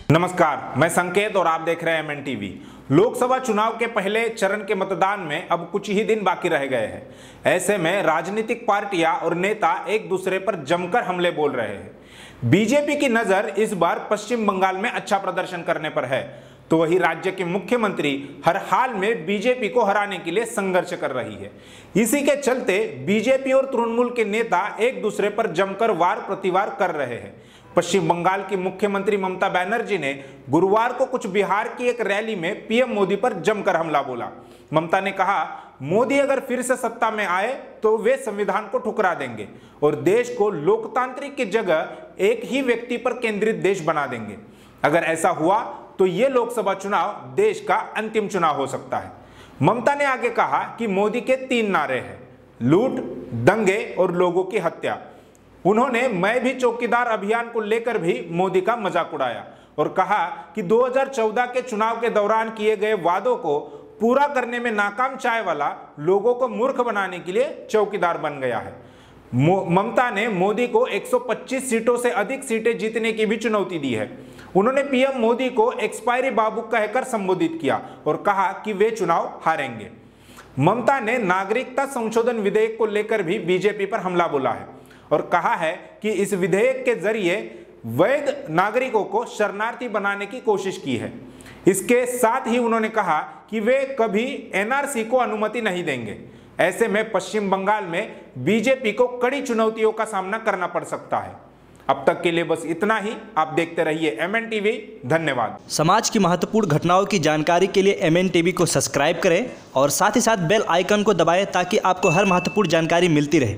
नमस्कार, मैं संकेत और आप देख रहे हैं एमएन टीवी। लोकसभा चुनाव के पहले चरण के मतदान में अब कुछ ही दिन बाकी रह गए हैं। ऐसे में राजनीतिक पार्टियां और नेता एक दूसरे पर जमकर हमले बोल रहे हैं। बीजेपी की नजर इस बार पश्चिम बंगाल में अच्छा प्रदर्शन करने पर है, तो वही राज्य के मुख्यमंत्री हर हाल में बीजेपी को हराने के लिए संघर्ष कर रही है। इसी के चलते बीजेपी और तृणमूल के नेता एक दूसरे पर जमकर वार प्रतिवार कर रहे हैं। पश्चिम बंगाल की मुख्यमंत्री ममता बनर्जी ने गुरुवार को कुछ बिहार की एक रैली में पीएम मोदी पर जमकर हमला बोला। ममता ने कहा, मोदी अगर फिर से सत्ता में आए तो वे संविधान को ठुकरा देंगे और देश को लोकतांत्रिक की जगह एक ही व्यक्ति पर केंद्रित देश बना देंगे। अगर ऐसा हुआ तो ये लोकसभा चुनाव देश का अंतिम चुनाव हो सकता है। ममता ने आगे कहा कि मोदी के 3 नारे हैं: लूट, दंगे और लोगों की हत्या। उन्होंने मैं भी चौकीदार अभियान को लेकर भी मोदी का मजाक उड़ाया और कहा कि 2014 के चुनाव के दौरान किए गए वादों को पूरा करने में नाकाम चाय वाला लोगों को मूर्ख बनाने के लिए चौकीदार बन गया है। ममता ने मोदी को 125 सीटों से अधिक सीटें जीतने की भी चुनौती दी है। उन्होंने पीएम मोदी को एक्सपायरी बाबू कहकर संबोधित किया और कहा कि वे चुनाव हारेंगे। ममता ने नागरिकता संशोधन विधेयक को लेकर भी बीजेपी पर हमला बोला है और कहा है कि इस विधेयक के जरिए वैध नागरिकों को शरणार्थी बनाने की कोशिश की है। इसके साथ ही उन्होंने कहा कि वे कभी एनआरसी को अनुमति नहीं देंगे। ऐसे में पश्चिम बंगाल में बीजेपी को कड़ी चुनौतियों का सामना करना पड़ सकता है। अब तक के लिए बस इतना ही। आप देखते रहिए एमएन टीवी। धन्यवाद। समाज की महत्वपूर्ण घटनाओं की जानकारी के लिए एमएन टीवी को सब्सक्राइब करें और साथ ही साथ बेल आइकन को दबाएं ताकि आपको हर महत्वपूर्ण जानकारी मिलती रहे।